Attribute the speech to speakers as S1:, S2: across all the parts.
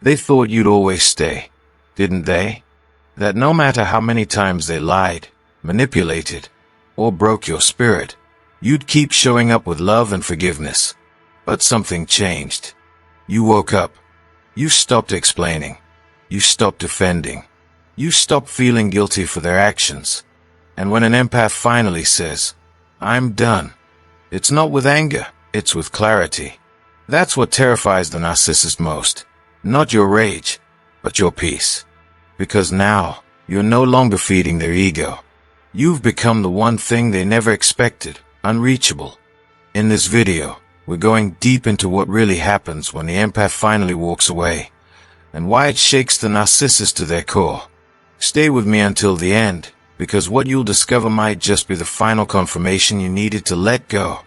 S1: They thought you'd always stay, didn't they? That no matter how many times they lied, manipulated, or broke your spirit, you'd keep showing up with love and forgiveness. But something changed. You woke up. You stopped explaining. You stopped defending. You stopped feeling guilty for their actions. And when an empath finally says, "I'm done," it's not with anger, it's with clarity. That's what terrifies the narcissist most. Not your rage, but your peace. Because now, you're no longer feeding their ego. You've become the one thing they never expected, unreachable. In this video, we're going deep into what really happens when the empath finally walks away, and why it shakes the narcissist to their core. Stay with me until the end, because what you'll discover might just be the final confirmation you needed to let go,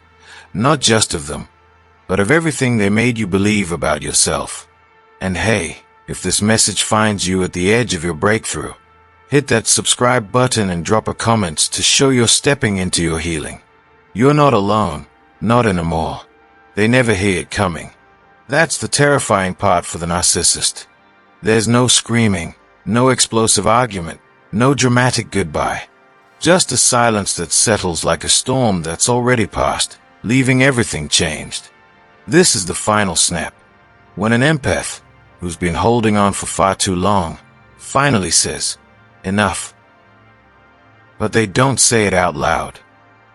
S1: not just of them, but of everything they made you believe about yourself. And hey, if this message finds you at the edge of your breakthrough, hit that subscribe button and drop a comment to show you're stepping into your healing. You're not alone, not anymore. They never hear it coming. That's the terrifying part for the narcissist. There's no screaming, no explosive argument, no dramatic goodbye. Just a silence that settles like a storm that's already passed, leaving everything changed. This is the final snap. When an empath, who's been holding on for far too long, finally says, "Enough." But they don't say it out loud.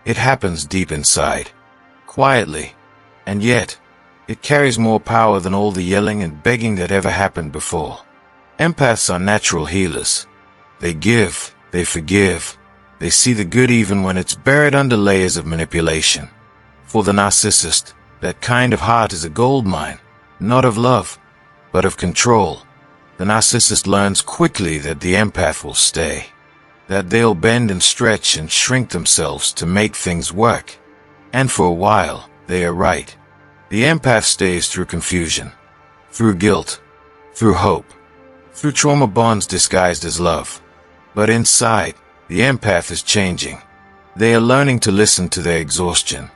S1: It happens deep inside, quietly, and yet, it carries more power than all the yelling and begging that ever happened before. Empaths are natural healers. They give, they forgive, they see the good even when it's buried under layers of manipulation. For the narcissist, that kind of heart is a gold mine, not of love, but of control. The narcissist learns quickly that the empath will stay, that they'll bend and stretch and shrink themselves to make things work. And for a while, they are right. The empath stays through confusion, through guilt, through hope, through trauma bonds disguised as love. But inside, the empath is changing. They are learning to listen to their exhaustion.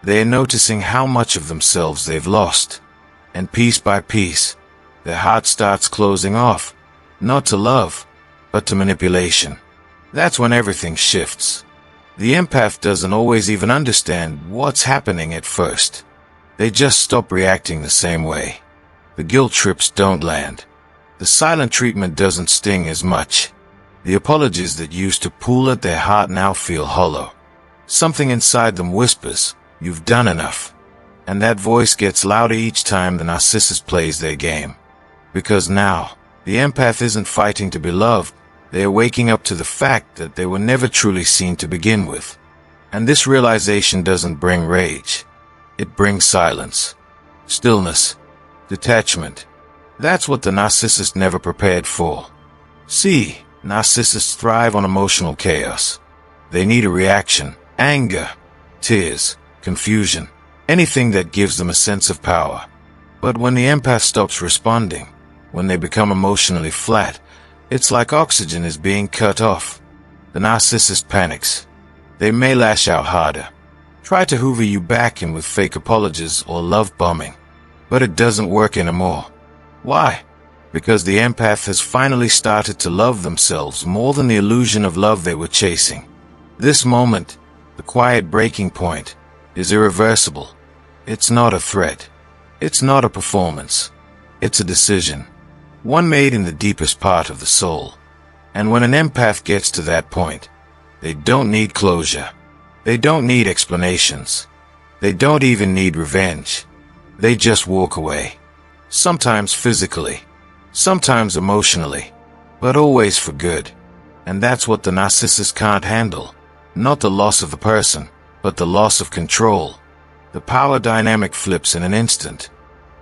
S1: They are noticing how much of themselves they've lost. And piece by piece, their heart starts closing off, not to love, but to manipulation. That's when everything shifts. The empath doesn't always even understand what's happening at first. They just stop reacting the same way. The guilt trips don't land. The silent treatment doesn't sting as much. The apologies that used to pull at their heart now feel hollow. Something inside them whispers, "You've done enough." And that voice gets louder each time the narcissist plays their game. Because now, the empath isn't fighting to be loved. They are waking up to the fact that they were never truly seen to begin with. And this realization doesn't bring rage. It brings silence, stillness, detachment. That's what the narcissist never prepared for. See, narcissists thrive on emotional chaos. They need a reaction, anger, tears, confusion, anything that gives them a sense of power. But when the empath stops responding, when they become emotionally flat, it's like oxygen is being cut off. The narcissist panics. They may lash out harder, try to hoover you back in with fake apologies or love bombing. But it doesn't work anymore. Why? Because the empath has finally started to love themselves more than the illusion of love they were chasing. This moment, the quiet breaking point, is irreversible. It's not a threat. It's not a performance. It's a decision. One made in the deepest part of the soul. And when an empath gets to that point, they don't need closure. They don't need explanations. They don't even need revenge. They just walk away. Sometimes physically, sometimes emotionally, but always for good. And that's what the narcissist can't handle. Not the loss of the person, but the loss of control. The power dynamic flips in an instant.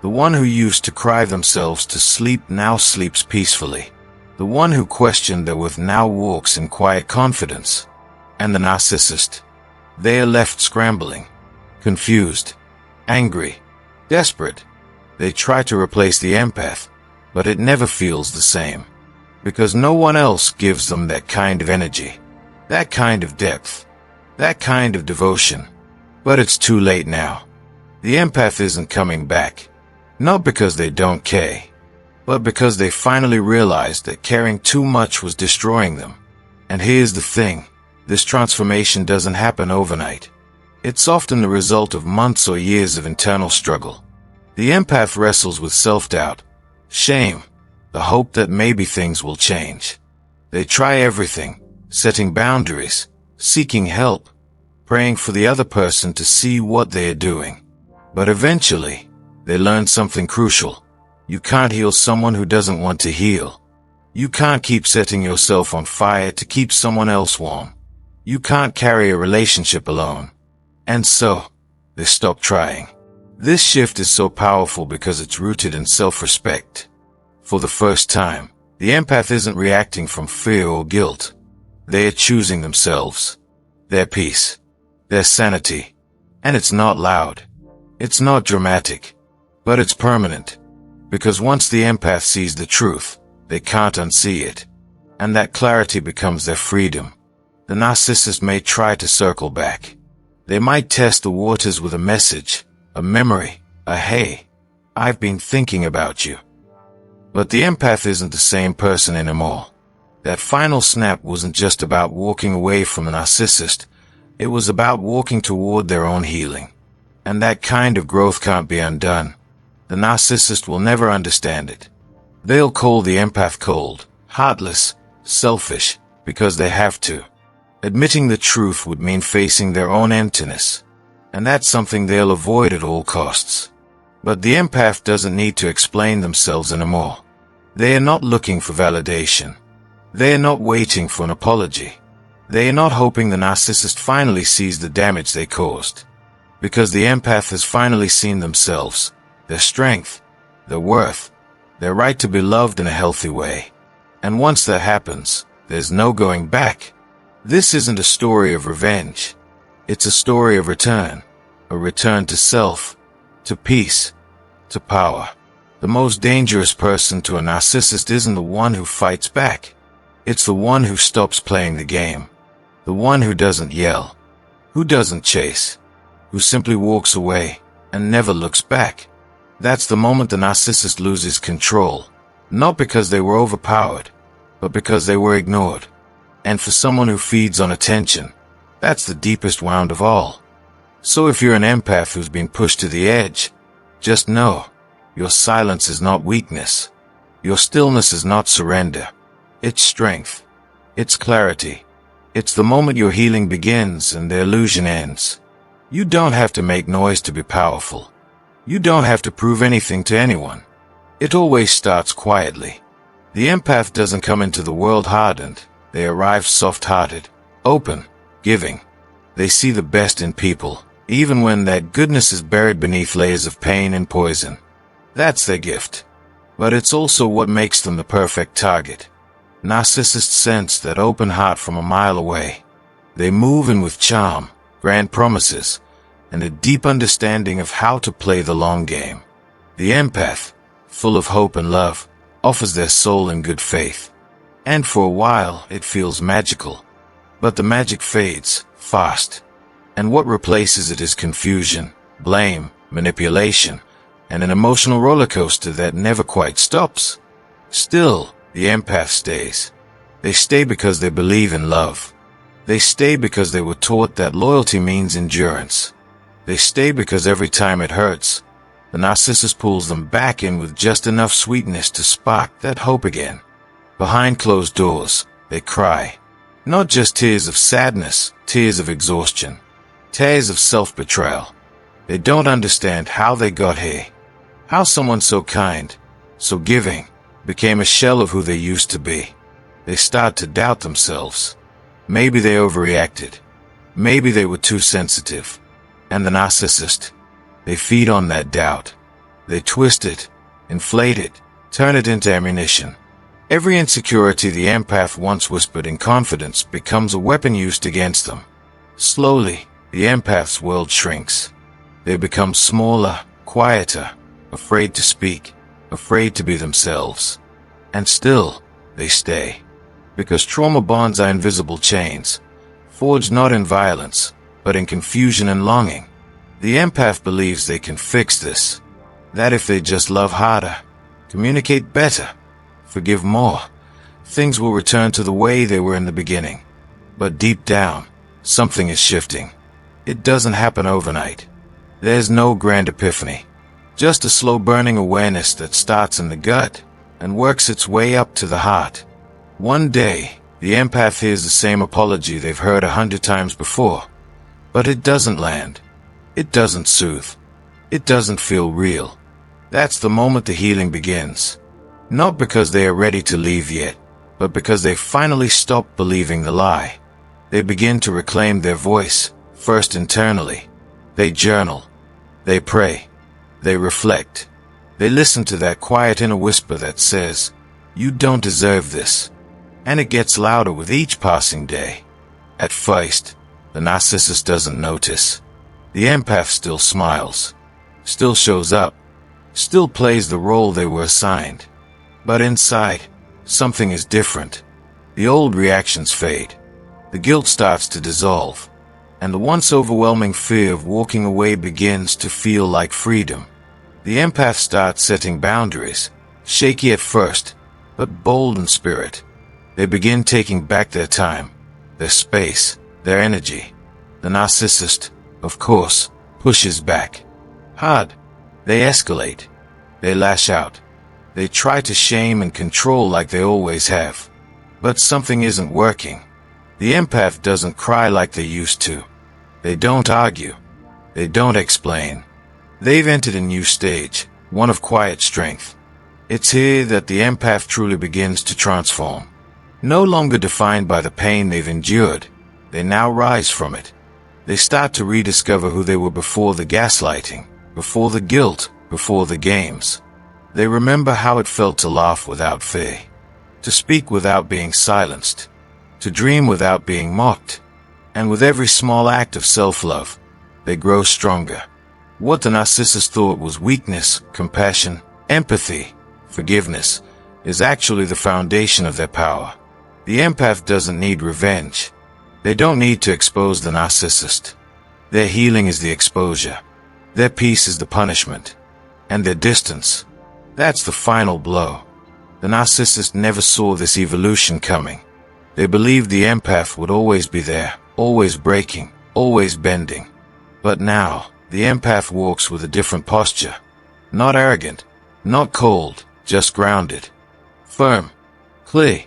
S1: The one who used to cry themselves to sleep now sleeps peacefully. The one who questioned their worth now walks in quiet confidence. And the narcissist, they are left scrambling, confused, angry, desperate. They try to replace the empath, but it never feels the same. Because no one else gives them that kind of energy, that kind of depth, that kind of devotion. But it's too late now. The empath isn't coming back. Not because they don't care, but because they finally realized that caring too much was destroying them. And here's the thing, this transformation doesn't happen overnight. It's often the result of months or years of internal struggle. The empath wrestles with self-doubt, shame, the hope that maybe things will change. They try everything, setting boundaries, seeking help, praying for the other person to see what they are doing. But eventually, they learn something crucial. You can't heal someone who doesn't want to heal. You can't keep setting yourself on fire to keep someone else warm. You can't carry a relationship alone. And so, they stop trying. This shift is so powerful because it's rooted in self-respect. For the first time, the empath isn't reacting from fear or guilt. They are choosing themselves, their peace, their sanity. And it's not loud. It's not dramatic. But it's permanent. Because once the empath sees the truth, they can't unsee it. And that clarity becomes their freedom. The narcissist may try to circle back. They might test the waters with a message, a memory, a "Hey, I've been thinking about you." But the empath isn't the same person anymore. That final snap wasn't just about walking away from the narcissist. It was about walking toward their own healing. And that kind of growth can't be undone. The narcissist will never understand it. They'll call the empath cold, heartless, selfish, because they have to. Admitting the truth would mean facing their own emptiness. And that's something they'll avoid at all costs. But the empath doesn't need to explain themselves anymore. They are not looking for validation. They are not waiting for an apology. They are not hoping the narcissist finally sees the damage they caused. Because the empath has finally seen themselves, their strength, their worth, their right to be loved in a healthy way. And once that happens, there's no going back. This isn't a story of revenge. It's a story of return. A return to self, to peace, to power. The most dangerous person to a narcissist isn't the one who fights back. It's the one who stops playing the game. The one who doesn't yell, who doesn't chase, who simply walks away and never looks back. That's the moment the narcissist loses control, not because they were overpowered, but because they were ignored. And for someone who feeds on attention, that's the deepest wound of all. So if you're an empath who's been pushed to the edge, just know, your silence is not weakness. Your stillness is not surrender. It's strength. It's clarity. It's the moment your healing begins and the illusion ends. You don't have to make noise to be powerful. You don't have to prove anything to anyone. It always starts quietly. The empath doesn't come into the world hardened. They arrive soft-hearted, open, giving. They see the best in people, even when that goodness is buried beneath layers of pain and poison. That's their gift. But it's also what makes them the perfect target. Narcissists sense that open heart from a mile away. They move in with charm, grand promises, and a deep understanding of how to play the long game. The empath, full of hope and love, offers their soul in good faith. And for a while, it feels magical. But the magic fades, fast. And what replaces it is confusion, blame, manipulation, and an emotional roller coaster that never quite stops. Still, the empath stays. They stay because they believe in love. They stay because they were taught that loyalty means endurance. They stay because every time it hurts, the narcissist pulls them back in with just enough sweetness to spark that hope again. Behind closed doors, they cry. Not just tears of sadness, tears of exhaustion, tears of self-betrayal. They don't understand how they got here. How someone so kind, so giving, became a shell of who they used to be. They start to doubt themselves. Maybe they overreacted. Maybe they were too sensitive. And the narcissist, they feed on that doubt. They twist it, inflate it, turn it into ammunition. Every insecurity the empath once whispered in confidence becomes a weapon used against them. Slowly, the empath's world shrinks. They become smaller, quieter, afraid to speak, afraid to be themselves. And still, they stay. Because trauma bonds are invisible chains, forged not in violence, but in confusion and longing. The empath believes they can fix this. That if they just love harder, communicate better, forgive more. Things will return to the way they were in the beginning. But deep down, something is shifting. It doesn't happen overnight. There's no grand epiphany. Just a slow burning awareness that starts in the gut and works its way up to the heart. One day, the empath hears the same apology they've heard 100 times before. But it doesn't land. It doesn't soothe. It doesn't feel real. That's the moment the healing begins. Not because they are ready to leave yet, but because they finally stopped believing the lie. They begin to reclaim their voice, first internally. They journal. They pray. They reflect. They listen to that quiet inner whisper that says, "You don't deserve this." And it gets louder with each passing day. At first, the narcissist doesn't notice. The empath still smiles, still shows up, still plays the role they were assigned. But inside, something is different. The old reactions fade. The guilt starts to dissolve. And the once overwhelming fear of walking away begins to feel like freedom. The empath starts setting boundaries, shaky at first, but bold in spirit. They begin taking back their time, their space, their energy. The narcissist, of course, pushes back. Hard. They escalate. They lash out. They try to shame and control like they always have. But something isn't working. The empath doesn't cry like they used to. They don't argue. They don't explain. They've entered a new stage, one of quiet strength. It's here that the empath truly begins to transform. No longer defined by the pain they've endured, they now rise from it. They start to rediscover who they were before the gaslighting, before the guilt, before the games. They remember how it felt to laugh without fear, to speak without being silenced, to dream without being mocked. And with every small act of self-love, they grow stronger. What the narcissist thought was weakness, compassion, empathy, forgiveness, is actually the foundation of their power. The empath doesn't need revenge. They don't need to expose the narcissist. Their healing is the exposure. Their peace is the punishment. And their distance, that's the final blow. The narcissist never saw this evolution coming. They believed the empath would always be there, always breaking, always bending. But now, the empath walks with a different posture. Not arrogant, not cold, just grounded. Firm, clear.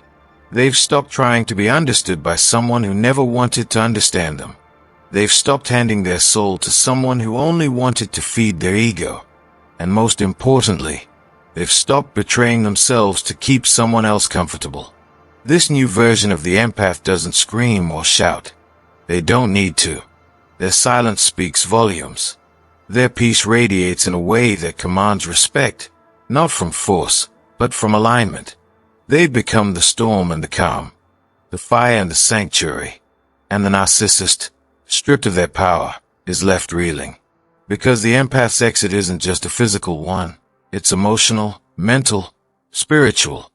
S1: They've stopped trying to be understood by someone who never wanted to understand them. They've stopped handing their soul to someone who only wanted to feed their ego. And most importantly, they've stopped betraying themselves to keep someone else comfortable. This new version of the empath doesn't scream or shout. They don't need to. Their silence speaks volumes. Their peace radiates in a way that commands respect, not from force, but from alignment. They've become the storm and the calm, the fire and the sanctuary. And the narcissist, stripped of their power, is left reeling. Because the empath's exit isn't just a physical one. It's emotional, mental, spiritual.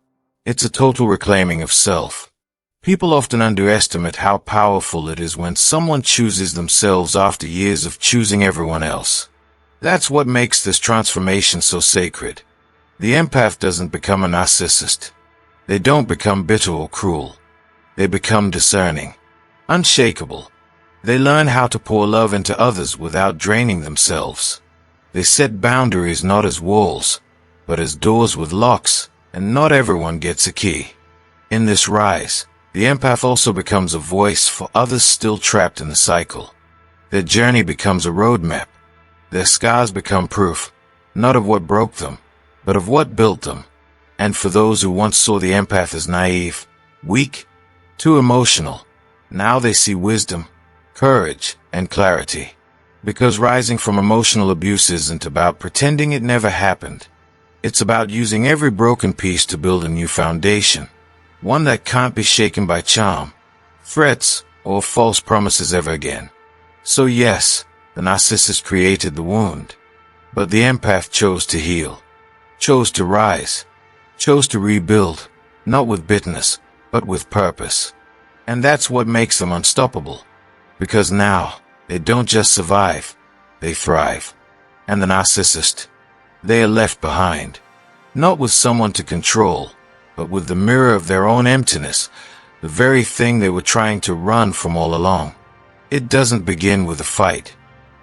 S1: It's a total reclaiming of self. People often underestimate how powerful it is when someone chooses themselves after years of choosing everyone else. That's what makes this transformation so sacred. The empath doesn't become a narcissist. They don't become bitter or cruel. They become discerning, unshakable. They learn how to pour love into others without draining themselves. They set boundaries not as walls, but as doors with locks, and not everyone gets a key. In this rise, the empath also becomes a voice for others still trapped in the cycle. Their journey becomes a roadmap. Their scars become proof, not of what broke them, but of what built them. And for those who once saw the empath as naive, weak, too emotional, now they see wisdom, courage, and clarity. Because rising from emotional abuse isn't about pretending it never happened. It's about using every broken piece to build a new foundation, one that can't be shaken by charm, threats, or false promises ever again. So yes, the narcissist created the wound, but the empath chose to heal, chose to rise, chose to rebuild, not with bitterness, but with purpose. And that's what makes them unstoppable. Because now, they don't just survive, they thrive. And the narcissist, they are left behind. Not with someone to control, but with the mirror of their own emptiness, the very thing they were trying to run from all along. It doesn't begin with a fight.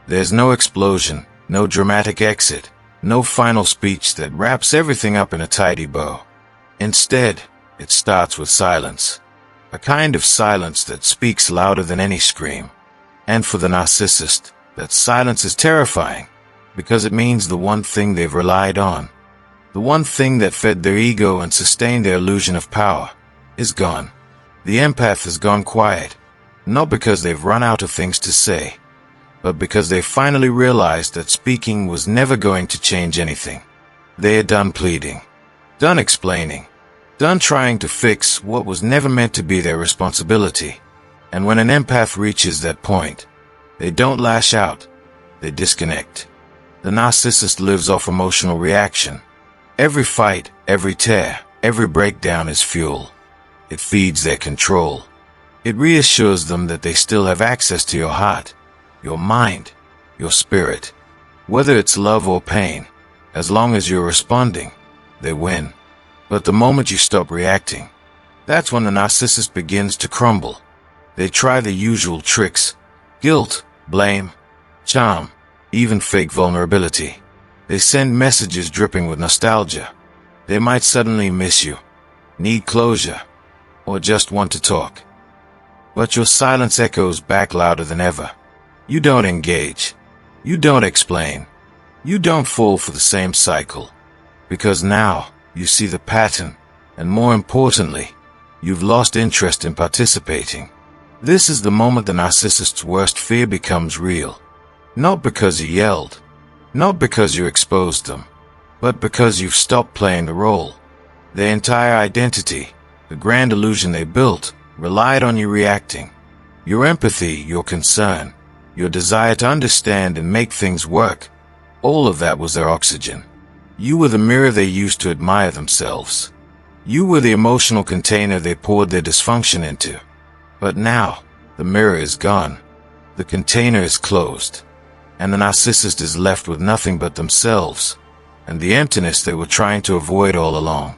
S1: There's no explosion, no dramatic exit, no final speech that wraps everything up in a tidy bow. Instead, it starts with silence. A kind of silence that speaks louder than any scream. And for the narcissist, that silence is terrifying, because it means the one thing they've relied on, the one thing that fed their ego and sustained their illusion of power, is gone. The empath has gone quiet, not because they've run out of things to say, but because they finally realized that speaking was never going to change anything. They are done pleading, done explaining, done trying to fix what was never meant to be their responsibility. And when an empath reaches that point, they don't lash out, they disconnect. The narcissist lives off emotional reaction. Every fight, every tear, every breakdown is fuel. It feeds their control. It reassures them that they still have access to your heart, your mind, your spirit. Whether it's love or pain, as long as you're responding, they win. But the moment you stop reacting, that's when the narcissist begins to crumble. They try the usual tricks: guilt, blame, charm, even fake vulnerability. They send messages dripping with nostalgia. They might suddenly miss you, need closure, or just want to talk. But your silence echoes back louder than ever. You don't engage. You don't explain. You don't fall for the same cycle. Because now, you see the pattern, and more importantly, you've lost interest in participating. This is the moment the narcissist's worst fear becomes real. Not because you yelled, not because you exposed them, but because you've stopped playing the role. Their entire identity, the grand illusion they built, relied on you reacting. Your empathy, your concern, your desire to understand and make things work, all of that was their oxygen. You were the mirror they used to admire themselves. You were the emotional container they poured their dysfunction into. But now, the mirror is gone. The container is closed. And the narcissist is left with nothing but themselves, and the emptiness they were trying to avoid all along.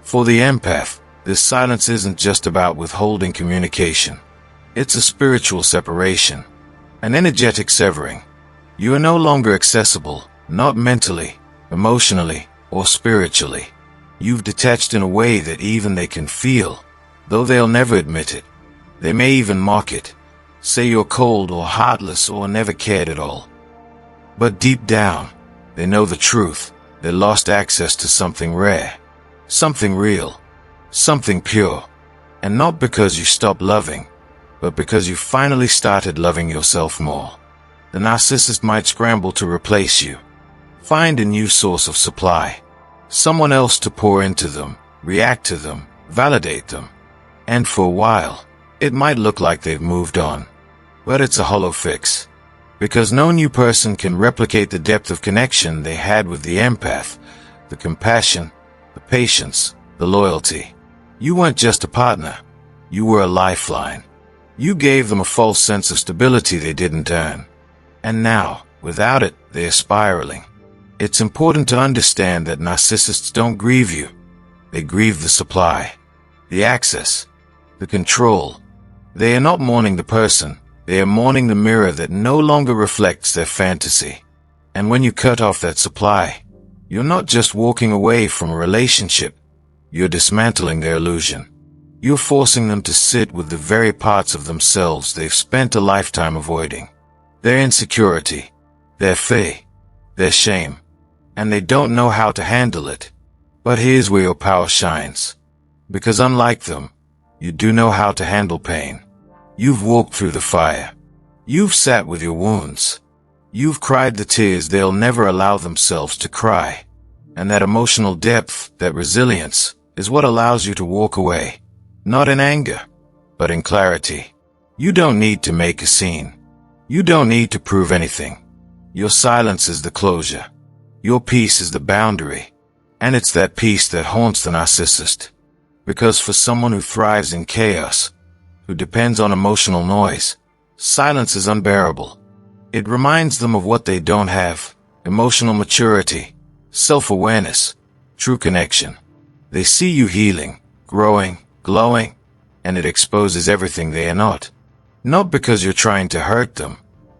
S1: For the empath, this silence isn't just about withholding communication. It's a spiritual separation, an energetic severing. You are no longer accessible, not mentally, emotionally, or spiritually. You've detached in a way that even they can feel, though they'll never admit it. They may even mock it, say you're cold or heartless or never cared at all. But deep down, they know the truth. They lost access to something rare, something real, something pure. And not because you stopped loving, but because you finally started loving yourself more. The narcissist might scramble to replace you, find a new source of supply, someone else to pour into them, react to them, validate them. And for a while, it might look like they've moved on. But it's a hollow fix. Because no new person can replicate the depth of connection they had with the empath, the compassion, the patience, the loyalty. You weren't just a partner. You were a lifeline. You gave them a false sense of stability they didn't earn. And now, without it, they are spiraling. It's important to understand that narcissists don't grieve you. They grieve the supply, the access, the control. They are not mourning the person. They are mourning the mirror that no longer reflects their fantasy. And when you cut off that supply, you're not just walking away from a relationship. You're dismantling their illusion. You're forcing them to sit with the very parts of themselves they've spent a lifetime avoiding. Their insecurity, their fear, their shame. And they don't know how to handle it. But here's where your power shines. Because unlike them, you do know how to handle pain. You've walked through the fire. You've sat with your wounds. You've cried the tears they'll never allow themselves to cry. And that emotional depth, that resilience, is what allows you to walk away. Not in anger, but in clarity. You don't need to make a scene. You don't need to prove anything. Your silence is the closure. Your peace is the boundary. And it's that peace that haunts the narcissist. Because for someone who thrives in chaos, who depends on emotional noise, silence is unbearable. It reminds them of what they don't have: emotional maturity, self-awareness, true connection. They see you healing, growing, glowing, and it exposes everything they are not. Not because you're trying to hurt them,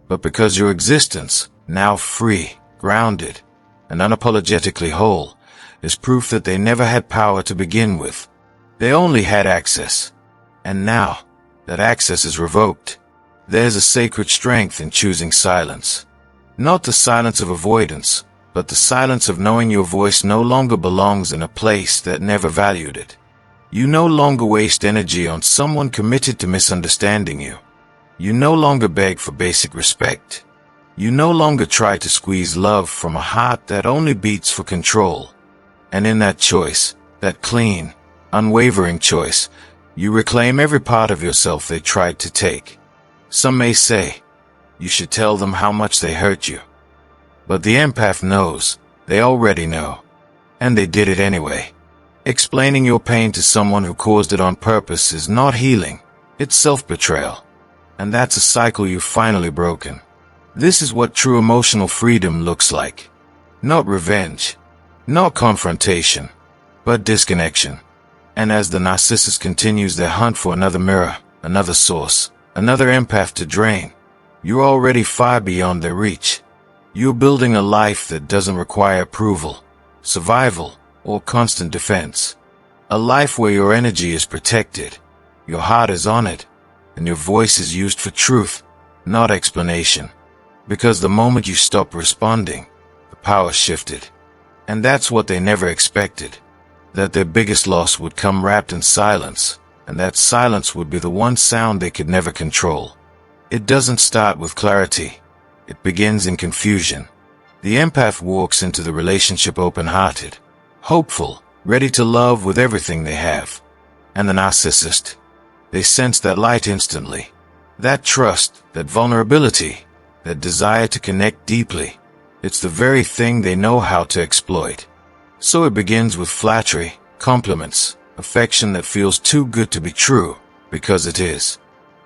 S1: but because your existence, now free, grounded, and unapologetically whole, is proof that they never had power to begin with. They only had access. And now that access is revoked, there's a sacred strength in choosing silence. Not the silence of avoidance, but the silence of knowing your voice no longer belongs in a place that never valued it. You no longer waste energy on someone committed to misunderstanding you. You no longer beg for basic respect. You no longer try to squeeze love from a heart that only beats for control. And in that choice, that clean, unwavering choice, you reclaim every part of yourself they tried to take. Some may say, you should tell them how much they hurt you. But the empath knows, they already know. And they did it anyway. Explaining your pain to someone who caused it on purpose is not healing, it's self-betrayal. And that's a cycle you've finally broken. This is what true emotional freedom looks like. Not revenge, not confrontation, but disconnection. And as the narcissist continues their hunt for another mirror, another source, another empath to drain, you're already far beyond their reach. You're building a life that doesn't require approval, survival, or constant defense. A life where your energy is protected, your heart is honored, and your voice is used for truth, not explanation. Because the moment you stop responding, the power shifted. And that's what they never expected. That their biggest loss would come wrapped in silence, and that silence would be the one sound they could never control. It doesn't start with clarity. It begins in confusion. The empath walks into the relationship open-hearted, hopeful, ready to love with everything they have. And the narcissist, they sense that light instantly. That trust, that vulnerability, that desire to connect deeply. It's the very thing they know how to exploit. So it begins with flattery, compliments, affection that feels too good to be true, because it is.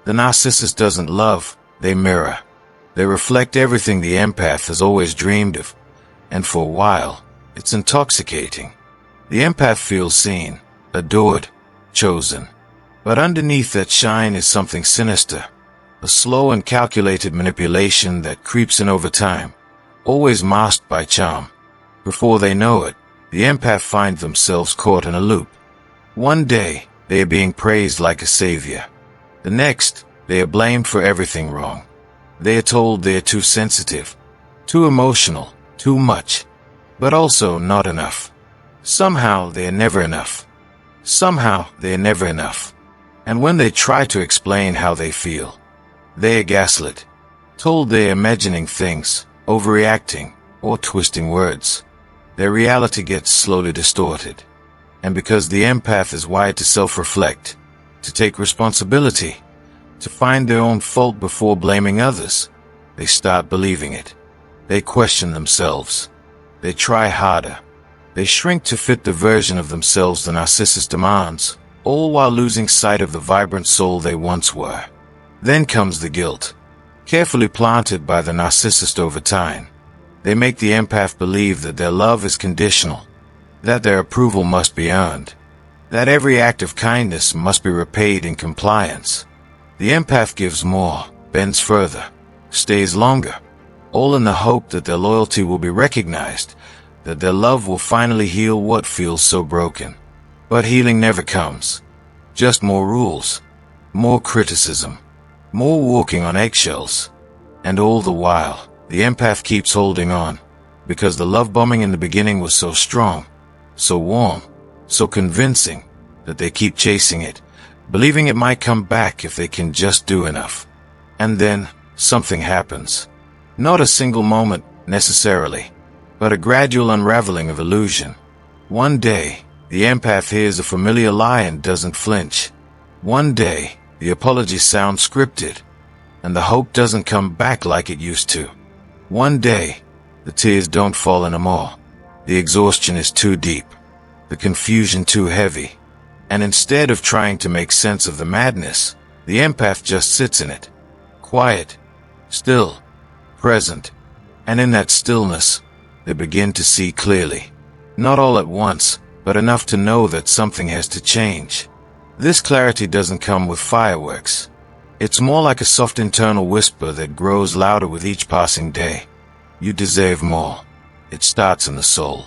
S1: The narcissist doesn't love, they mirror. They reflect everything the empath has always dreamed of, and for a while, it's intoxicating. The empath feels seen, adored, chosen. But underneath that shine is something sinister, a slow and calculated manipulation that creeps in over time, always masked by charm. Before they know it, the empath find themselves caught in a loop. One day, they are being praised like a savior. The next, they are blamed for everything wrong. They are told they are too sensitive, too emotional, too much, but also not enough. Somehow they are never enough. Somehow they are never enough. And when they try to explain how they feel, they are gaslit, told they are imagining things, overreacting, or twisting words. Their reality gets slowly distorted. And because the empath is wired to self-reflect, to take responsibility, to find their own fault before blaming others, they start believing it. They question themselves. They try harder. They shrink to fit the version of themselves the narcissist demands, all while losing sight of the vibrant soul they once were. Then comes the guilt, carefully planted by the narcissist over time. They make the empath believe that their love is conditional, that their approval must be earned, that every act of kindness must be repaid in compliance. The empath gives more, bends further, stays longer, all in the hope that their loyalty will be recognized, that their love will finally heal what feels so broken. But healing never comes. Just more rules, more criticism, more walking on eggshells. And all the while, the empath keeps holding on, because the love bombing in the beginning was so strong, so warm, so convincing, that they keep chasing it, believing it might come back if they can just do enough. And then, something happens. Not a single moment, necessarily, but a gradual unraveling of illusion. One day, the empath hears a familiar lie and doesn't flinch. One day, the apology sounds scripted, and the hope doesn't come back like it used to. One day, the tears don't fall anymore. The exhaustion is too deep, the confusion too heavy, and instead of trying to make sense of the madness, the empath just sits in it, quiet, still, present, and in that stillness, they begin to see clearly. Not all at once, but enough to know that something has to change. This clarity doesn't come with fireworks. It's more like a soft internal whisper that grows louder with each passing day. You deserve more. It starts in the soul.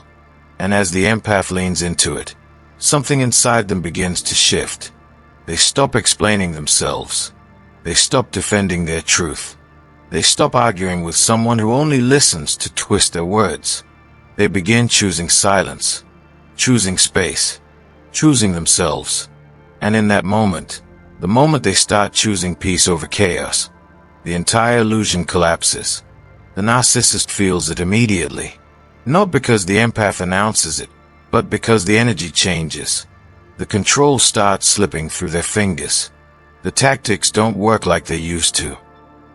S1: And as the empath leans into it, something inside them begins to shift. They stop explaining themselves. They stop defending their truth. They stop arguing with someone who only listens to twist their words. They begin choosing silence, choosing space, choosing themselves. And in that moment, the moment they start choosing peace over chaos, the entire illusion collapses. The narcissist feels it immediately. Not because the empath announces it, but because the energy changes. The control starts slipping through their fingers. The tactics don't work like they used to.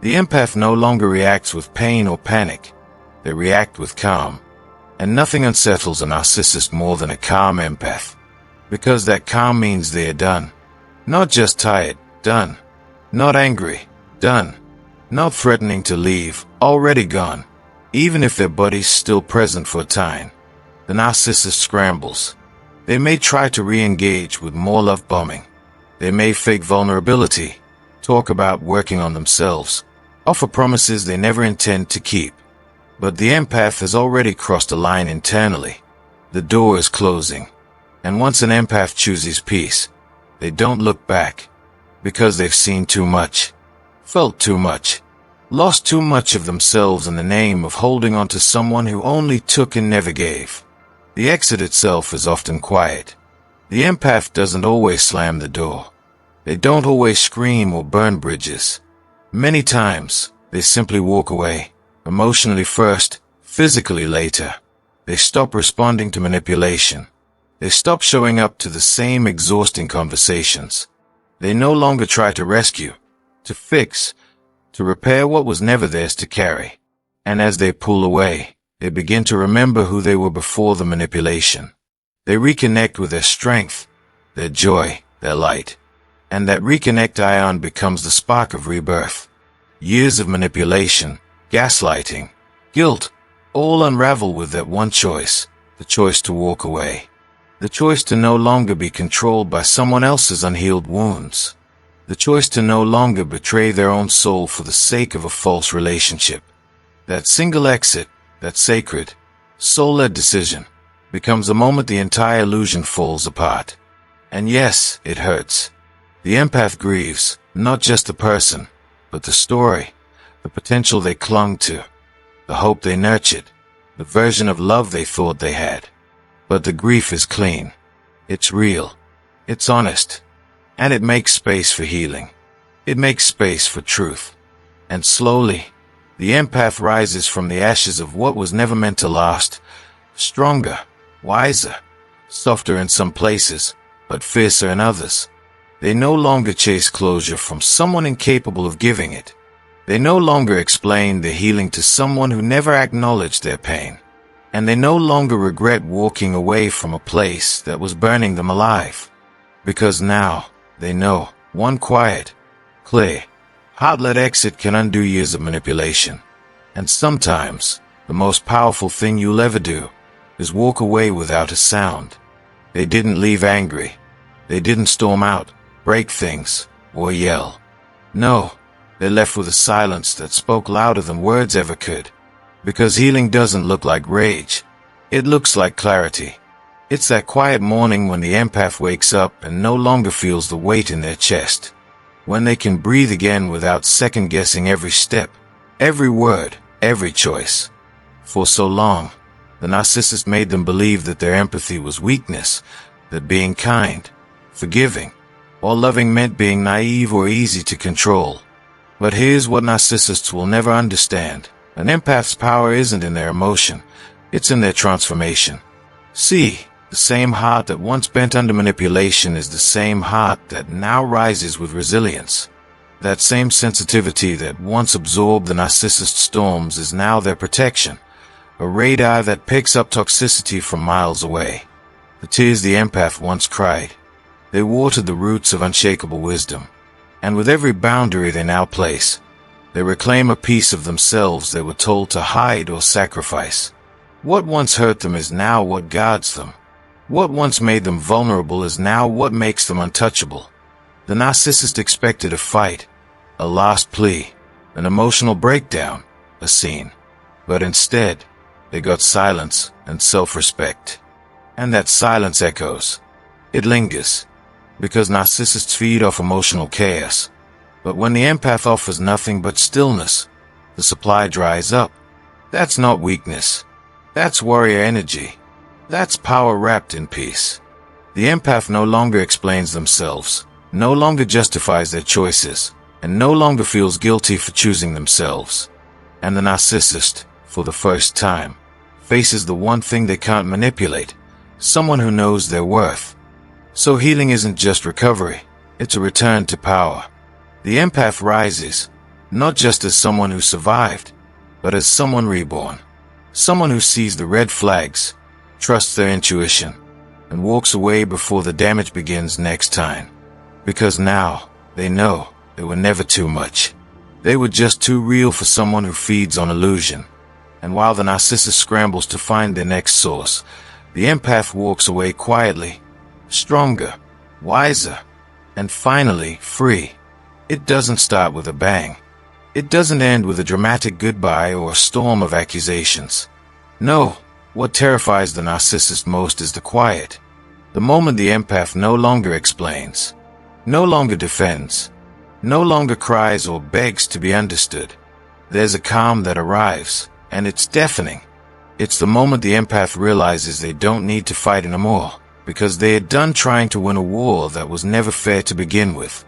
S1: The empath no longer reacts with pain or panic. They react with calm. And nothing unsettles a narcissist more than a calm empath. Because that calm means they are done. Not just tired, done. Not angry, done. Not threatening to leave, already gone. Even if their body's still present for a time. The narcissist scrambles. They may try to re-engage with more love bombing. They may fake vulnerability, talk about working on themselves, offer promises they never intend to keep. But the empath has already crossed a line internally. The door is closing. And once an empath chooses peace, they don't look back. Because they've seen too much, felt too much, lost too much of themselves in the name of holding on to someone who only took and never gave. The exit itself is often quiet. The empath doesn't always slam the door. They don't always scream or burn bridges. Many times, they simply walk away, emotionally first, physically later. They stop responding to manipulation. They stop showing up to the same exhausting conversations. They no longer try to rescue, to fix, to repair what was never theirs to carry. And as they pull away, they begin to remember who they were before the manipulation. They reconnect with their strength, their joy, their light. And that reconnect ion becomes the spark of rebirth. Years of manipulation, gaslighting, guilt, all unravel with that one choice, the choice to walk away. The choice to no longer be controlled by someone else's unhealed wounds. The choice to no longer betray their own soul for the sake of a false relationship. That single exit, that sacred, soul-led decision, becomes the moment the entire illusion falls apart. And yes, it hurts. The empath grieves, not just the person, but the story, the potential they clung to, the hope they nurtured, the version of love they thought they had. But the grief is clean. It's real. It's honest. And it makes space for healing. It makes space for truth. And slowly, the empath rises from the ashes of what was never meant to last, stronger, wiser, softer in some places, but fiercer in others. They no longer chase closure from someone incapable of giving it. They no longer explain their healing to someone who never acknowledged their pain. And they no longer regret walking away from a place that was burning them alive. Because now, they know, one quiet, clear, heart-led exit can undo years of manipulation. And sometimes, the most powerful thing you'll ever do is walk away without a sound. They didn't leave angry. They didn't storm out, break things, or yell. No, they left with a silence that spoke louder than words ever could. Because healing doesn't look like rage. It looks like clarity. It's that quiet morning when the empath wakes up and no longer feels the weight in their chest. When they can breathe again without second-guessing every step, every word, every choice. For so long, the narcissist made them believe that their empathy was weakness, that being kind, forgiving, or loving meant being naive or easy to control. But here's what narcissists will never understand. An empath's power isn't in their emotion, it's in their transformation. See, the same heart that once bent under manipulation is the same heart that now rises with resilience. That same sensitivity that once absorbed the narcissist's storms is now their protection, a radar that picks up toxicity from miles away. The tears the empath once cried, they watered the roots of unshakable wisdom. And with every boundary they now place, they reclaim a piece of themselves they were told to hide or sacrifice. What once hurt them is now what guards them. What once made them vulnerable is now what makes them untouchable. The narcissist expected a fight, a last plea, an emotional breakdown, a scene. But instead, they got silence and self-respect. And that silence echoes. It lingers. Because narcissists feed off emotional chaos. But when the empath offers nothing but stillness, the supply dries up. That's not weakness. That's warrior energy. That's power wrapped in peace. The empath no longer explains themselves, no longer justifies their choices, and no longer feels guilty for choosing themselves. And the narcissist, for the first time, faces the one thing they can't manipulate, someone who knows their worth. So healing isn't just recovery, it's a return to power. The empath rises, not just as someone who survived, but as someone reborn. Someone who sees the red flags, trusts their intuition, and walks away before the damage begins next time. Because now, they know they were never too much. They were just too real for someone who feeds on illusion. And while the narcissist scrambles to find their next source, the empath walks away quietly, stronger, wiser, and finally free. It doesn't start with a bang. It doesn't end with a dramatic goodbye or a storm of accusations. No, what terrifies the narcissist most is the quiet. The moment the empath no longer explains, no longer defends, no longer cries or begs to be understood. There's a calm that arrives, and it's deafening. It's the moment the empath realizes they don't need to fight anymore, because they are done trying to win a war that was never fair to begin with.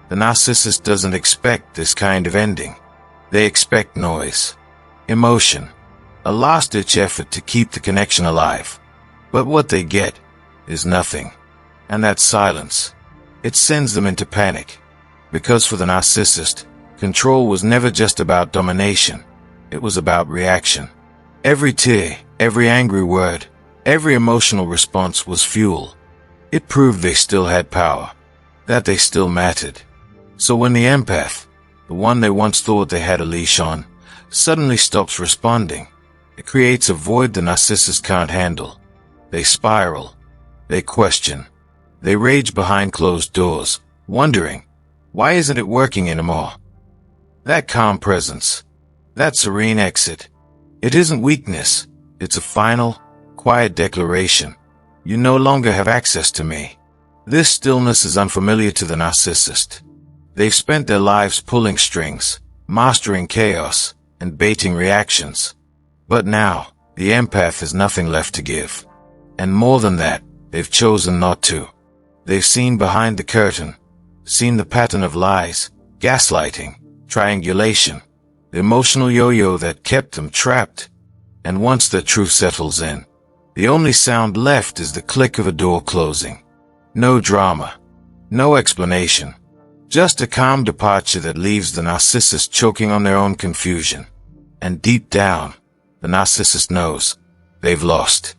S1: The narcissist doesn't expect this kind of ending. They expect noise, emotion, a last-ditch effort to keep the connection alive. But what they get is nothing. And that silence, it sends them into panic. Because for the narcissist, control was never just about domination. It was about reaction. Every tear, every angry word, every emotional response was fuel. It proved they still had power, that they still mattered. So when the empath, the one they once thought they had a leash on, suddenly stops responding, it creates a void the narcissist can't handle. They spiral. They question. They rage behind closed doors, wondering, why isn't it working anymore? That calm presence, that serene exit, it isn't weakness. It's a final, quiet declaration. You no longer have access to me. This stillness is unfamiliar to the narcissist. They've spent their lives pulling strings, mastering chaos, and baiting reactions. But now, the empath has nothing left to give. And more than that, they've chosen not to. They've seen behind the curtain, seen the pattern of lies, gaslighting, triangulation, the emotional yo-yo that kept them trapped. And once the truth settles in, the only sound left is the click of a door closing. No drama, no explanation. Just a calm departure that leaves the narcissist choking on their own confusion. And deep down, the narcissist knows they've lost.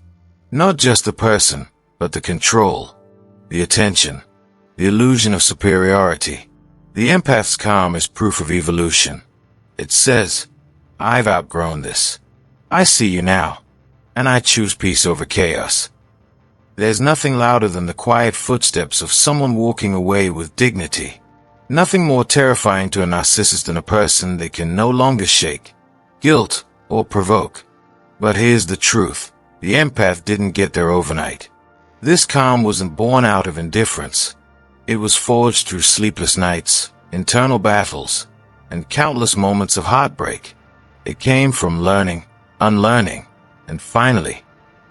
S1: Not just the person, but the control, the attention, the illusion of superiority. The empath's calm is proof of evolution. It says, I've outgrown this. I see you now, and I choose peace over chaos. There's nothing louder than the quiet footsteps of someone walking away with dignity. Nothing more terrifying to a narcissist than a person they can no longer shake, guilt, or provoke. But here's the truth. The empath didn't get there overnight. This calm wasn't born out of indifference. It was forged through sleepless nights, internal battles, and countless moments of heartbreak. It came from learning, unlearning, and finally,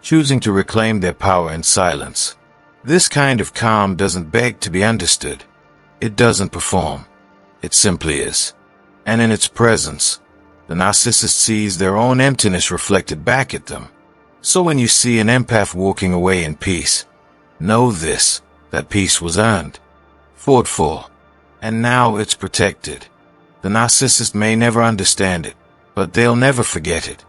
S1: choosing to reclaim their power in silence. This kind of calm doesn't beg to be understood. It doesn't perform. It simply is. And in its presence, the narcissist sees their own emptiness reflected back at them. So when you see an empath walking away in peace, know this, that peace was earned, fought for, and now it's protected. The narcissist may never understand it, but they'll never forget it.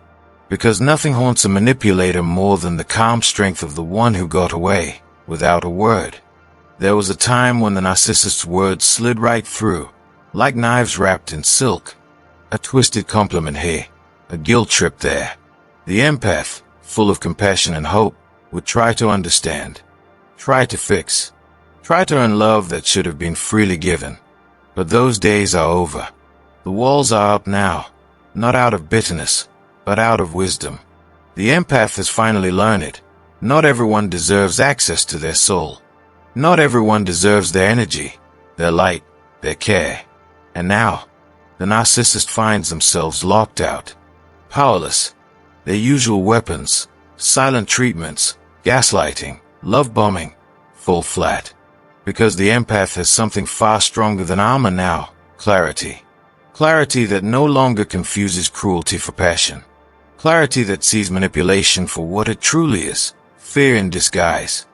S1: Because nothing haunts a manipulator more than the calm strength of the one who got away, without a word. There was a time when the narcissist's words slid right through, like knives wrapped in silk. A twisted compliment here, a guilt trip there. The empath, full of compassion and hope, would try to understand, try to fix, try to earn love that should have been freely given. But those days are over. The walls are up now, not out of bitterness, but out of wisdom. The empath has finally learned it. Not everyone deserves access to their soul. Not everyone deserves their energy, their light, their care. And now, the narcissist finds themselves locked out, powerless. Their usual weapons, silent treatments, gaslighting, love bombing, fall flat. Because the empath has something far stronger than armor now, clarity. Clarity that no longer confuses cruelty for passion. Clarity that sees manipulation for what it truly is, fear in disguise.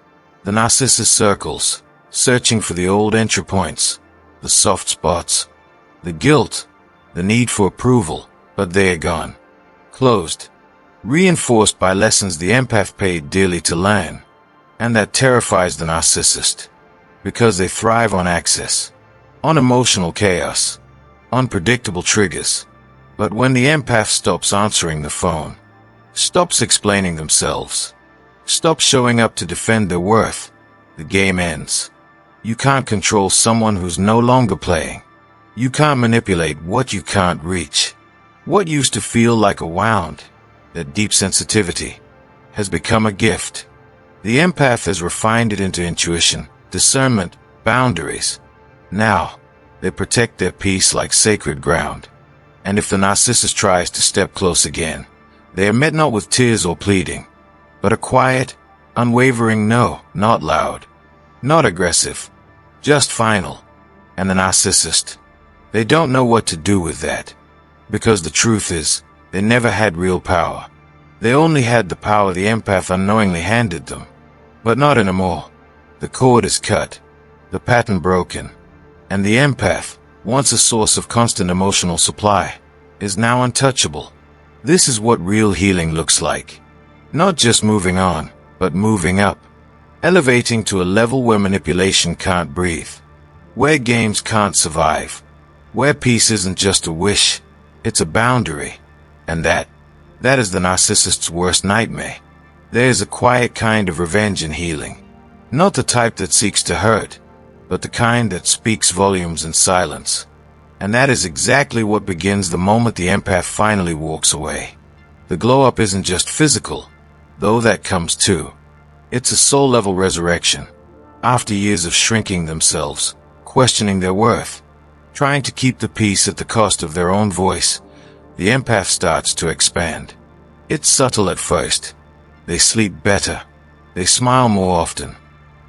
S1: The narcissist circles, searching for the old entry points, the soft spots, the guilt, the need for approval, but they are gone. Closed. Reinforced by lessons the empath paid dearly to learn. And that terrifies the narcissist. Because they thrive on access, on emotional chaos, on predictable triggers. But when the empath stops answering the phone, stops explaining themselves, stops showing up to defend their worth, the game ends. You can't control someone who's no longer playing. You can't manipulate what you can't reach. What used to feel like a wound, that deep sensitivity, has become a gift. The empath has refined it into intuition, discernment, boundaries. Now, they protect their peace like sacred ground. And if the narcissist tries to step close again, they are met not with tears or pleading, but a quiet, unwavering no, not loud, not aggressive, just final. And the narcissist, they don't know what to do with that. Because the truth is, they never had real power. They only had the power the empath unknowingly handed them. But not anymore. The cord is cut, the pattern broken, and the empath, once a source of constant emotional supply, is now untouchable. This is what real healing looks like. Not just moving on, but moving up. Elevating to a level where manipulation can't breathe. Where games can't survive. Where peace isn't just a wish, it's a boundary. And that is the narcissist's worst nightmare. There is a quiet kind of revenge in healing. Not the type that seeks to hurt, but the kind that speaks volumes in silence. And that is exactly what begins the moment the empath finally walks away. The glow-up isn't just physical, though that comes too. It's a soul-level resurrection. After years of shrinking themselves, questioning their worth, trying to keep the peace at the cost of their own voice, the empath starts to expand. It's subtle at first. They sleep better. They smile more often.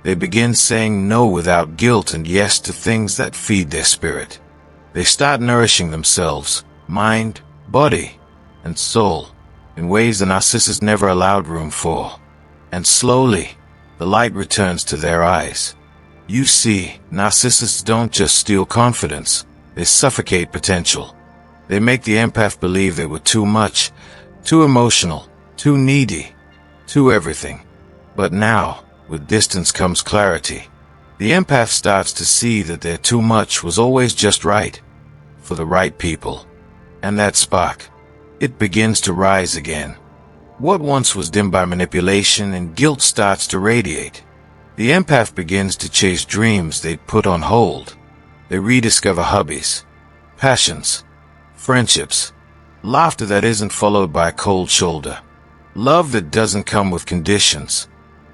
S1: They begin saying no without guilt and yes to things that feed their spirit. They start nourishing themselves, mind, body, and soul, in ways the narcissist never allowed room for. And slowly, the light returns to their eyes. You see, narcissists don't just steal confidence, they suffocate potential. They make the empath believe they were too much, too emotional, too needy, too everything. But now, with distance comes clarity. The empath starts to see that their too much was always just right, for the right people. And that spark, it begins to rise again. What once was dimmed by manipulation and guilt starts to radiate. The empath begins to chase dreams they'd put on hold. They rediscover hobbies, passions, friendships, laughter that isn't followed by a cold shoulder, love that doesn't come with conditions.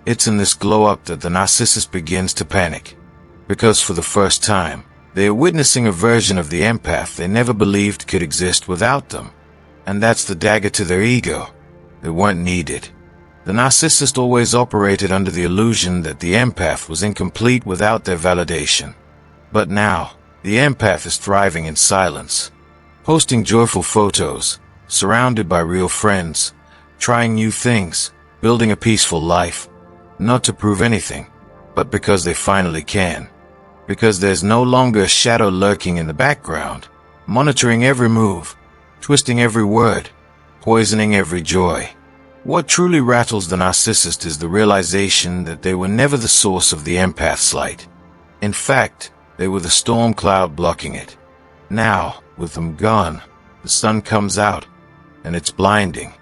S1: It's in this glow-up that the narcissist begins to panic. Because for the first time, they are witnessing a version of the empath they never believed could exist without them. And that's the dagger to their ego. They weren't needed. The narcissist always operated under the illusion that the empath was incomplete without their validation. But now, the empath is thriving in silence, posting joyful photos, surrounded by real friends, trying new things, building a peaceful life, not to prove anything, but because they finally can. Because there's no longer a shadow lurking in the background, monitoring every move, twisting every word, poisoning every joy. What truly rattles the narcissist is the realization that they were never the source of the empath's light. In fact, they were the storm cloud blocking it. Now, with them gone, the sun comes out, and it's blinding.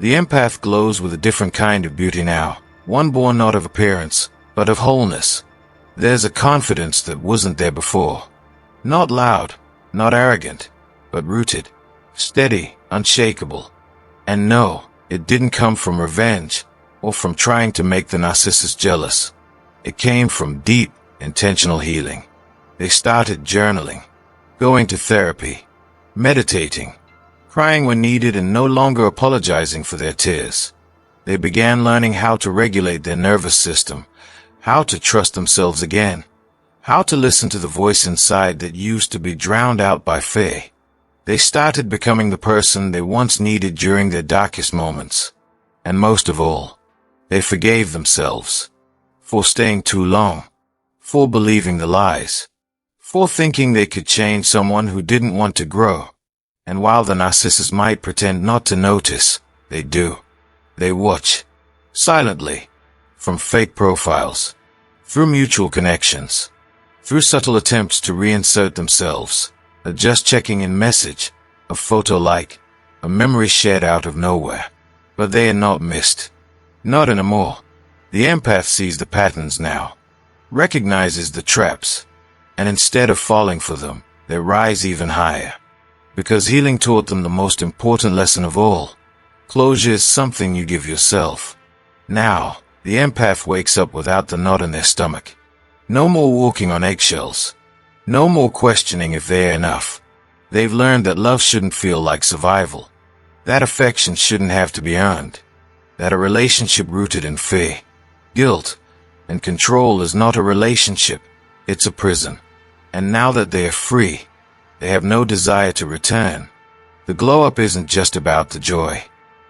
S1: The empath glows with a different kind of beauty now, one born not of appearance, but of wholeness. There's a confidence that wasn't there before. Not loud, not arrogant, but rooted, steady, unshakable. And no, it didn't come from revenge, or from trying to make the narcissist jealous. It came from deep, intentional healing. They started journaling, going to therapy, meditating, crying when needed, and no longer apologizing for their tears. They began learning how to regulate their nervous system, how to trust themselves again, how to listen to the voice inside that used to be drowned out by fear. They started becoming the person they once needed during their darkest moments. And most of all, they forgave themselves for staying too long, for believing the lies, for thinking they could change someone who didn't want to grow. And while the narcissist might pretend not to notice, they do. They watch, silently, from fake profiles, through mutual connections, through subtle attempts to reinsert themselves, a just checking in message, a photo like, a memory shared out of nowhere. But they are not missed. Not anymore. The empath sees the patterns now, recognizes the traps, and instead of falling for them, they rise even higher. Because healing taught them the most important lesson of all. Closure is something you give yourself. Now, the empath wakes up without the knot in their stomach. No more walking on eggshells. No more questioning if they're enough. They've learned that love shouldn't feel like survival. That affection shouldn't have to be earned. That a relationship rooted in fear, guilt, and control is not a relationship, it's a prison. And now that they are free, they have no desire to return. The glow-up isn't just about the joy.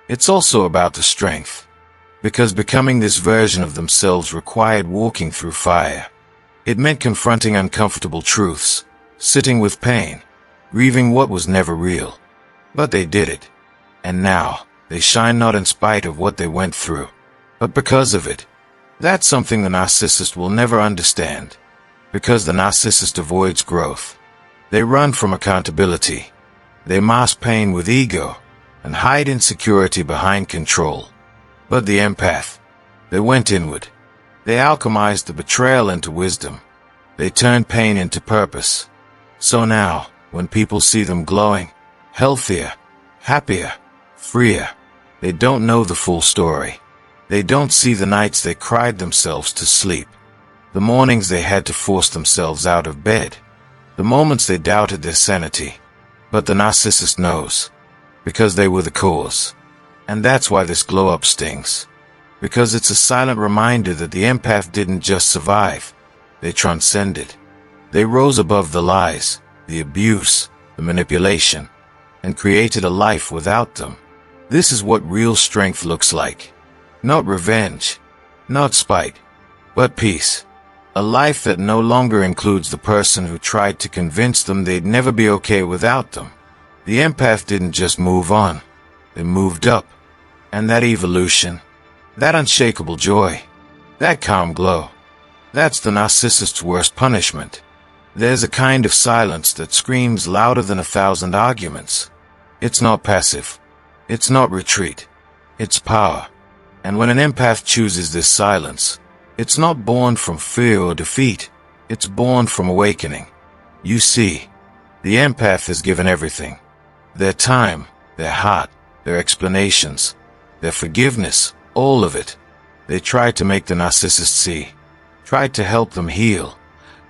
S1: It's also about the strength. Because becoming this version of themselves required walking through fire. It meant confronting uncomfortable truths, sitting with pain, grieving what was never real. But they did it. And now, they shine not in spite of what they went through, but because of it. That's something the narcissist will never understand. Because the narcissist avoids growth. They run from accountability. They mask pain with ego, and hide insecurity behind control. But the empath, they went inward. They alchemized the betrayal into wisdom. They turned pain into purpose. So now, when people see them glowing, healthier, happier, freer, they don't know the full story. They don't see the nights they cried themselves to sleep, the mornings they had to force themselves out of bed, the moments they doubted their sanity. But the narcissist knows, because they were the cause. And that's why this glow-up stings. Because it's a silent reminder that the empath didn't just survive, they transcended. They rose above the lies, the abuse, the manipulation, and created a life without them. This is what real strength looks like. Not revenge, not spite, but peace. A life that no longer includes the person who tried to convince them they'd never be okay without them. The empath didn't just move on, they moved up. And that evolution, that unshakable joy, that calm glow, that's the narcissist's worst punishment. There's a kind of silence that screams louder than 1,000 arguments. It's not passive. It's not retreat. It's power. And when an empath chooses this silence, it's not born from fear or defeat. It's born from awakening. You see, the empath has given everything. Their time, their heart, their explanations, their forgiveness, all of it. They tried to make the narcissist see, tried to help them heal,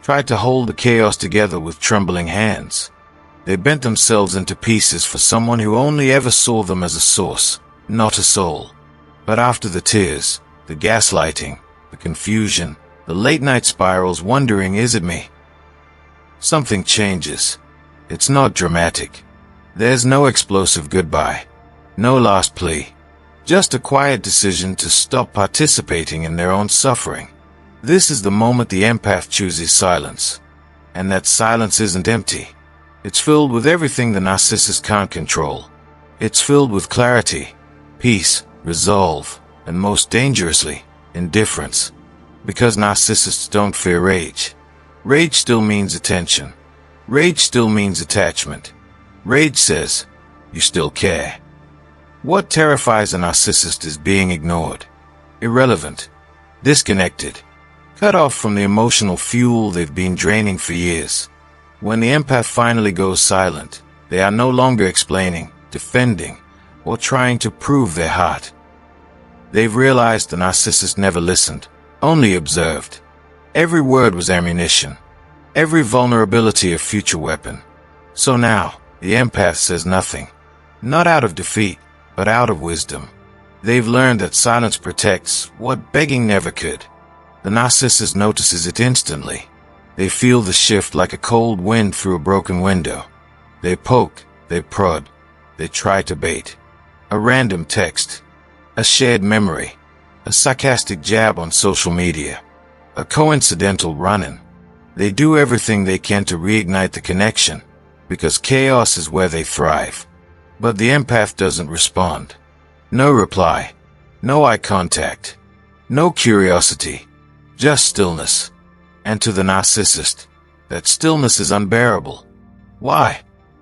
S1: tried to hold the chaos together with trembling hands. They bent themselves into pieces for someone who only ever saw them as a source, not a soul. But after the tears, the gaslighting, the confusion, the late-night spirals wondering, is it me? Something changes. It's not dramatic. There's no explosive goodbye, no last plea. Just a quiet decision to stop participating in their own suffering. This is the moment the empath chooses silence. And that silence isn't empty. It's filled with everything the narcissist can't control. It's filled with clarity, peace, resolve, and most dangerously, indifference. Because narcissists don't fear rage. Rage still means attention. Rage still means attachment. Rage says, you still care. What terrifies a narcissist is being ignored, irrelevant, disconnected, cut off from the emotional fuel they've been draining for years. When the empath finally goes silent, they are no longer explaining, defending, or trying to prove their heart. They've realized the narcissist never listened, only observed. Every word was ammunition, every vulnerability a future weapon. So now, the empath says nothing, not out of defeat, but out of wisdom. They've learned that silence protects what begging never could. The narcissist notices it instantly. They feel the shift like a cold wind through a broken window. They poke, they prod, they try to bait. A random text, a shared memory, a sarcastic jab on social media, a coincidental run-in. They do everything they can to reignite the connection, because chaos is where they thrive. But the empath doesn't respond. No reply, no eye contact, no curiosity, just stillness. And to the narcissist, that stillness is unbearable. Why?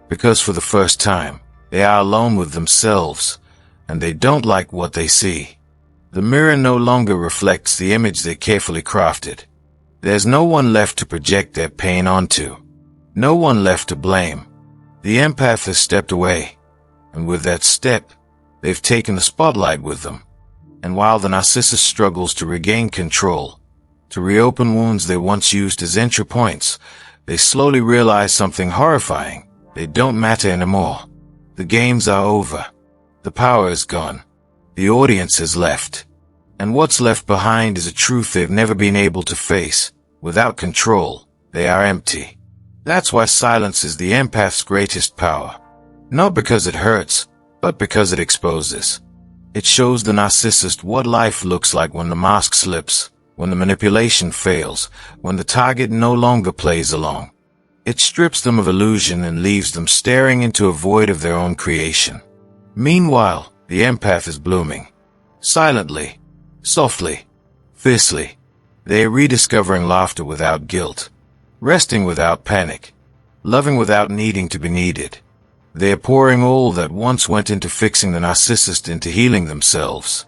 S1: Because for the first time, they are alone with themselves, and they don't like what they see. The mirror no longer reflects the image they carefully crafted. There's no one left to project their pain onto. No one left to blame. The empath has stepped away, and with that step, they've taken the spotlight with them. And while the narcissist struggles to regain control, to reopen wounds they once used as entry points, they slowly realize something horrifying. They don't matter anymore. The games are over. The power is gone. The audience has left. And what's left behind is a truth they've never been able to face. Without control, they are empty. That's why silence is the empath's greatest power. Not because it hurts, but because it exposes. It shows the narcissist what life looks like when the mask slips, when the manipulation fails, when the target no longer plays along. It strips them of illusion and leaves them staring into a void of their own creation. Meanwhile, the empath is blooming. Silently, softly, fiercely. They are rediscovering laughter without guilt, resting without panic, loving without needing to be needed. They are pouring all that once went into fixing the narcissist into healing themselves.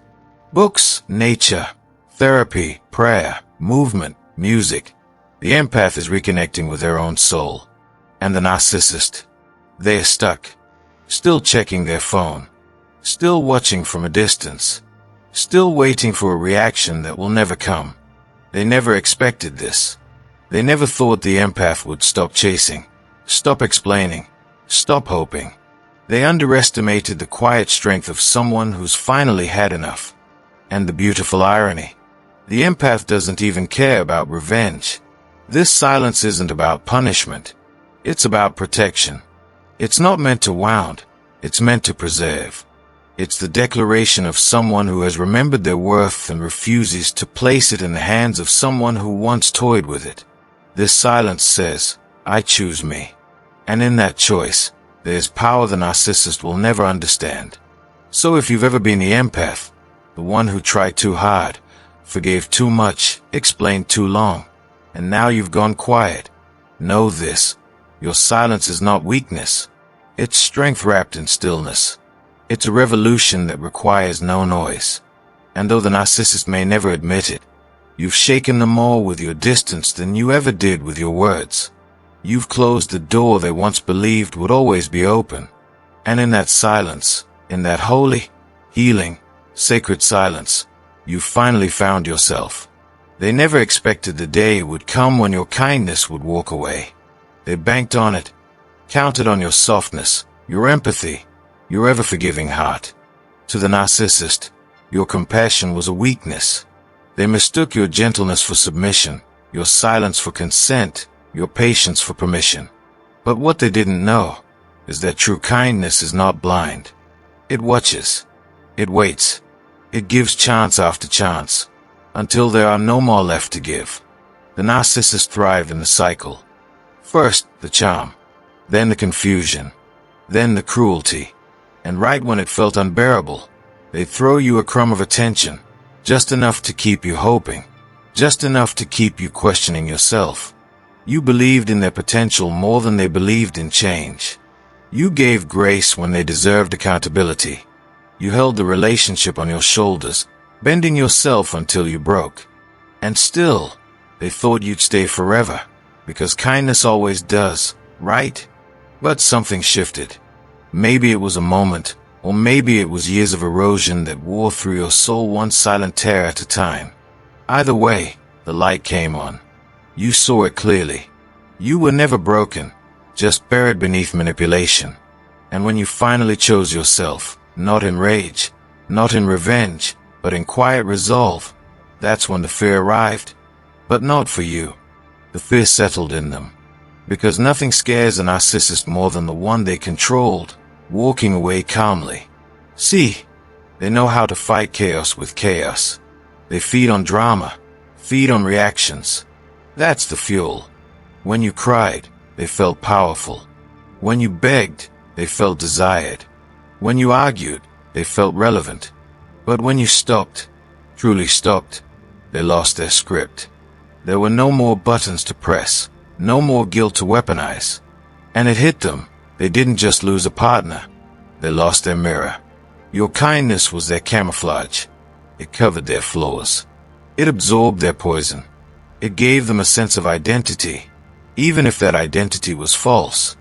S1: Books, nature, therapy, prayer, movement, music. The empath is reconnecting with their own soul. And the narcissist, they are stuck, still checking their phone, still watching from a distance, still waiting for a reaction that will never come. They never expected this. They never thought the empath would stop chasing, stop explaining, stop hoping. They underestimated the quiet strength of someone who's finally had enough. And the beautiful irony, the empath doesn't even care about revenge. This silence isn't about punishment. It's about protection. It's not meant to wound. It's meant to preserve. It's the declaration of someone who has remembered their worth and refuses to place it in the hands of someone who once toyed with it. This silence says, I choose me. And in that choice, there's power the narcissist will never understand. So if you've ever been the empath, the one who tried too hard, forgave too much, explained too long, and now you've gone quiet, know this: your silence is not weakness. It's strength wrapped in stillness. It's a revolution that requires no noise. And though the narcissist may never admit it, you've shaken them more with your distance than you ever did with your words. You've closed the door they once believed would always be open. And in that silence, in that holy, healing, sacred silence, you finally found yourself. They never expected the day would come when your kindness would walk away. They banked on it, counted on your softness, your empathy, your ever-forgiving heart. To the narcissist, your compassion was a weakness. They mistook your gentleness for submission, your silence for consent, your patience for permission. But what they didn't know is that true kindness is not blind. It watches. It waits. It gives chance after chance, until there are no more left to give. The narcissists thrive in the cycle. First, the charm, then the confusion, then the cruelty. And right when it felt unbearable, they throw you a crumb of attention, just enough to keep you hoping, just enough to keep you questioning yourself. You believed in their potential more than they believed in change. You gave grace when they deserved accountability. You held the relationship on your shoulders, bending yourself until you broke. And still, they thought you'd stay forever, because kindness always does, right? But something shifted. Maybe it was a moment, or maybe it was years of erosion that wore through your soul one silent tear at a time. Either way, the light came on. You saw it clearly. You were never broken, just buried beneath manipulation. And when you finally chose yourself, not in rage, not in revenge, but in quiet resolve, that's when the fear arrived. But not for you. The fear settled in them. Because nothing scares a narcissist more than the one they controlled, walking away calmly. See, they know how to fight chaos with chaos. They feed on drama, feed on reactions. That's the fuel. When you cried, they felt powerful. When you begged, they felt desired. When you argued, they felt relevant. But when you stopped, truly stopped, they lost their script. There were no more buttons to press, no more guilt to weaponize. And it hit them. They didn't just lose a partner. They lost their mirror. Your kindness was their camouflage. It covered their flaws. It absorbed their poison. It gave them a sense of identity, even if that identity was false.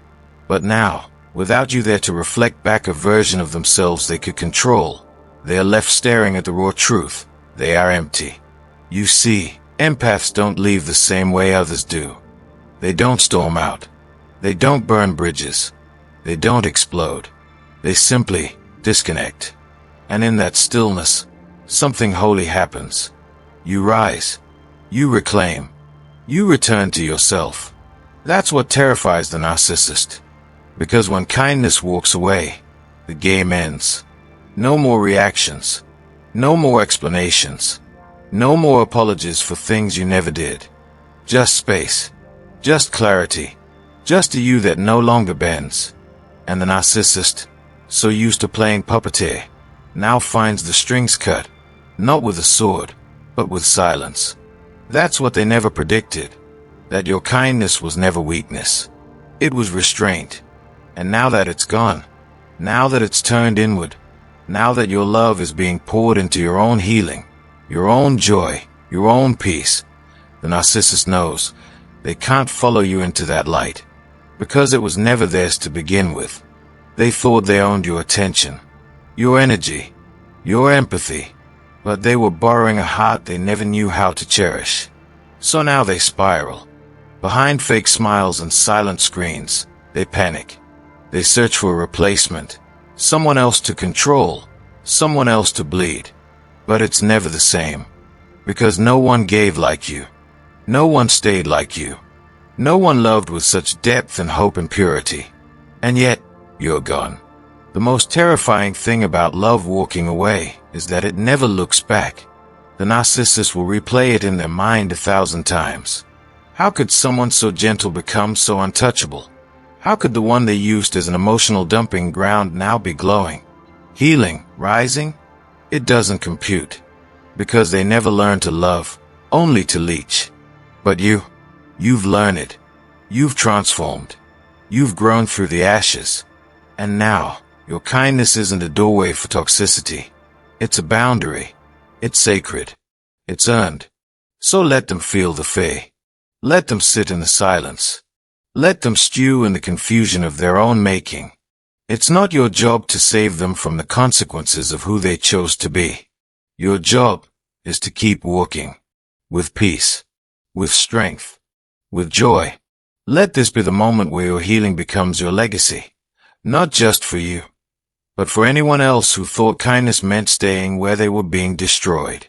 S1: But now, without you there to reflect back a version of themselves they could control, they are left staring at the raw truth. They are empty. You see, empaths don't leave the same way others do. They don't storm out. They don't burn bridges. They don't explode. They simply disconnect. And in that stillness, something holy happens. You rise. You reclaim. You return to yourself. That's what terrifies the narcissist. Because when kindness walks away, the game ends. No more reactions. No more explanations. No more apologies for things you never did. Just space. Just clarity. Just a you that no longer bends. And the narcissist, so used to playing puppeteer, now finds the strings cut, not with a sword, but with silence. That's what they never predicted. That your kindness was never weakness. It was restraint. And now that it's gone, now that it's turned inward, now that your love is being poured into your own healing, your own joy, your own peace, the narcissist knows they can't follow you into that light, because it was never theirs to begin with. They thought they owned your attention, your energy, your empathy, but they were borrowing a heart they never knew how to cherish. So now they spiral. Behind fake smiles and silent screens, they panic. They search for a replacement, someone else to control, someone else to bleed. But it's never the same. Because no one gave like you. No one stayed like you. No one loved with such depth and hope and purity. And yet, you're gone. The most terrifying thing about love walking away is that it never looks back. The narcissist will replay it in their mind 1,000 times. How could someone so gentle become so untouchable? How could the one they used as an emotional dumping ground now be glowing, healing, rising? It doesn't compute. Because they never learned to love, only to leech. But you've learned it. You've transformed. You've grown through the ashes. And now, your kindness isn't a doorway for toxicity. It's a boundary. It's sacred. It's earned. So let them feel the fear. Let them sit in the silence. Let them stew in the confusion of their own making. It's not your job to save them from the consequences of who they chose to be. Your job is to keep walking. With peace. With strength. With joy. Let this be the moment where your healing becomes your legacy. Not just for you, but for anyone else who thought kindness meant staying where they were being destroyed.